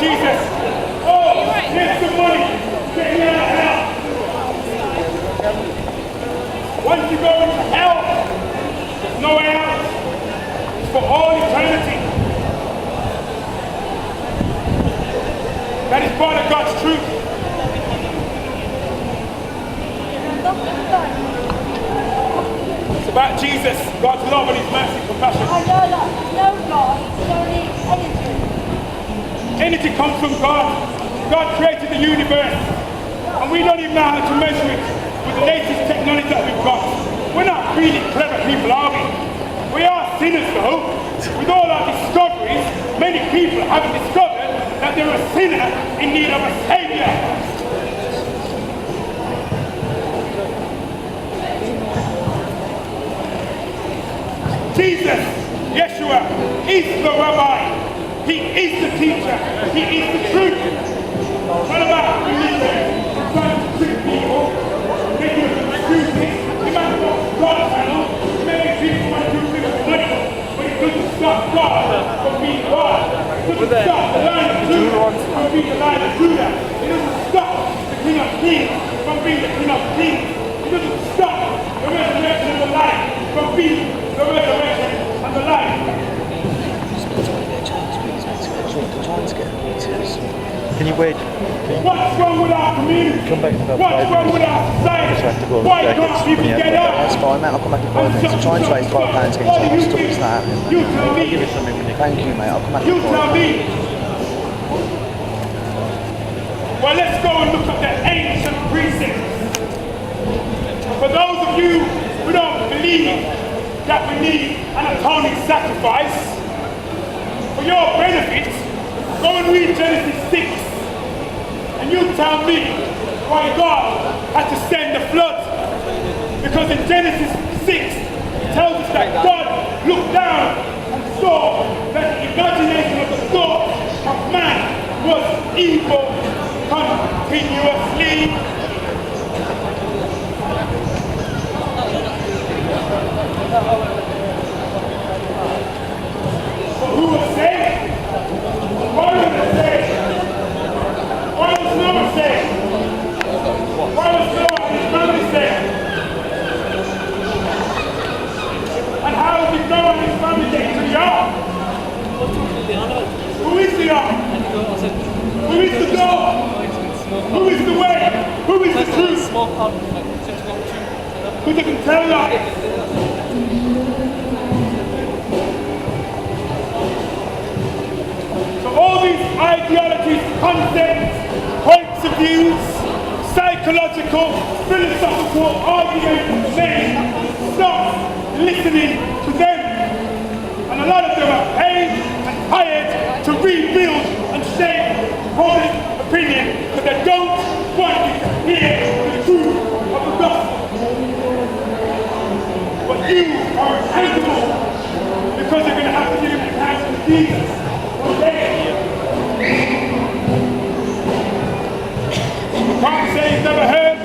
Jesus. Oh, get some money. Get me out of hell. Once you go into hell, there's no way out. It's for all eternity. That is part of God's truth. It's about Jesus, God's love and His mercy and compassion. I know that. No God, it's only energy. Energy comes from God. God created the universe. And we don't even know how to measure it with the latest technology that we've got. We're not really clever people, are we? We are sinners though. With all our discoveries, many people haven't discovered that they're a sinner in need of a Savior. Jesus, Yeshua, is the rabbi. He is the teacher. He is the truth. What about religion? It's trying to trick people. They give them excuses. No matter what God channel, many people want to do things with money. But it doesn't stop God from being God. It doesn't stop the line of Judah from being the line of Judah. It doesn't stop the King of Kings from being the King of Kings. It doesn't stop the resurrection of the life from being the resurrection and the life. Can you wait? What's wrong with our community? Come back in about What's 5 wrong minutes. with our society? Just have to go Why and can't people get up? That's fine, mate. I'll come back in 5 minutes. I'm trying to raise £12 against the hospital. It's not happening. You tell me. Give it something when you thank you, mate. I'll come back You in 5 tell minutes. me. Well, let's go and look at the ancient precepts. For those of you who don't believe that we need an atoning sacrifice, for your benefit, go and read Genesis 6. And you tell me why God had to send the flood. Because in Genesis 6, it tells us that God looked down and saw that the imagination of the thoughts of man was evil continuously. So who was saved? Why was it saved? Why was Noah saved? Why was Noah and his family saved? And how did Noah and his family get into the ark? Who is the ark? Who is the door? Who is the way? Who is the truth? Who can tell that? So all these ideologies, concepts, points of views, psychological, philosophical arguments made, stop listening to them. And a lot of them are paid and hired to rebuild and shape public opinion, but they don't want you to hear the truth of the gospel. But you are accountable because you're going to have to give an account to Jesus one day. You can't say he's never heard.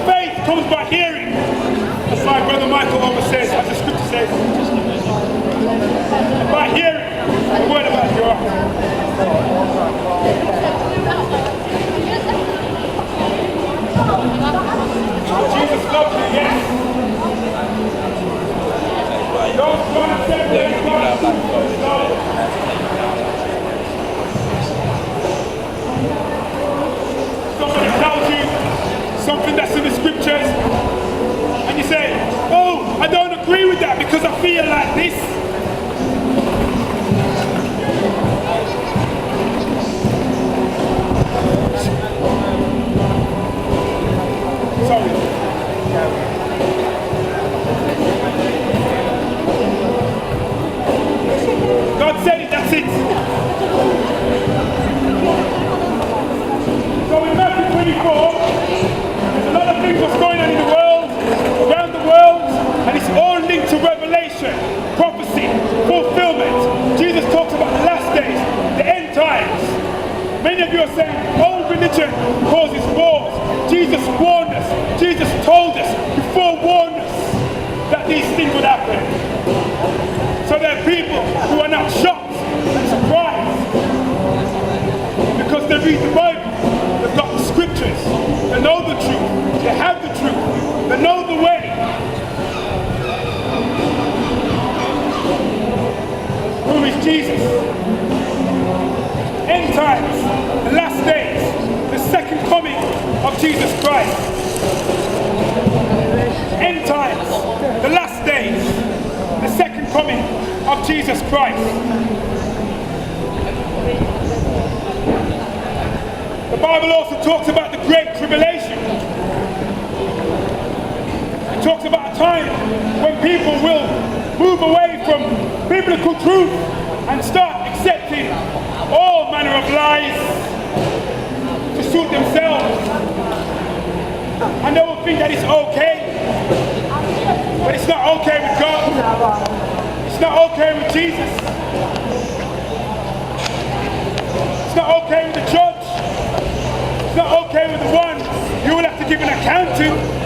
Faith comes by hearing. That's like Brother Michael always says, as the scripture says. By hearing the word about God. Jesus loves you, yes. Don't try to separate God from love. Somebody tells you something that's in the scriptures, and you say, oh, I don't agree with that because I feel like this. Sorry. God said it, that's it. So in Matthew 24, there's a lot of things what's going on in the world, around the world, and it's all linked to revelation, prophecy, fulfillment. Jesus talks about the last days, the end times. Many of you are saying, old religion causes wars. Jesus warned us. Jesus told us, he forewarned us that these things would happen. of Jesus Christ. The Bible also talks about the Great Tribulation. It talks about a time when people will move away from biblical truth and start accepting all manner of lies to suit themselves. And they will think that it's okay, but it's not okay with God. It's not okay with Jesus. It's not okay with the church. It's not okay with the one you will have to give an account to.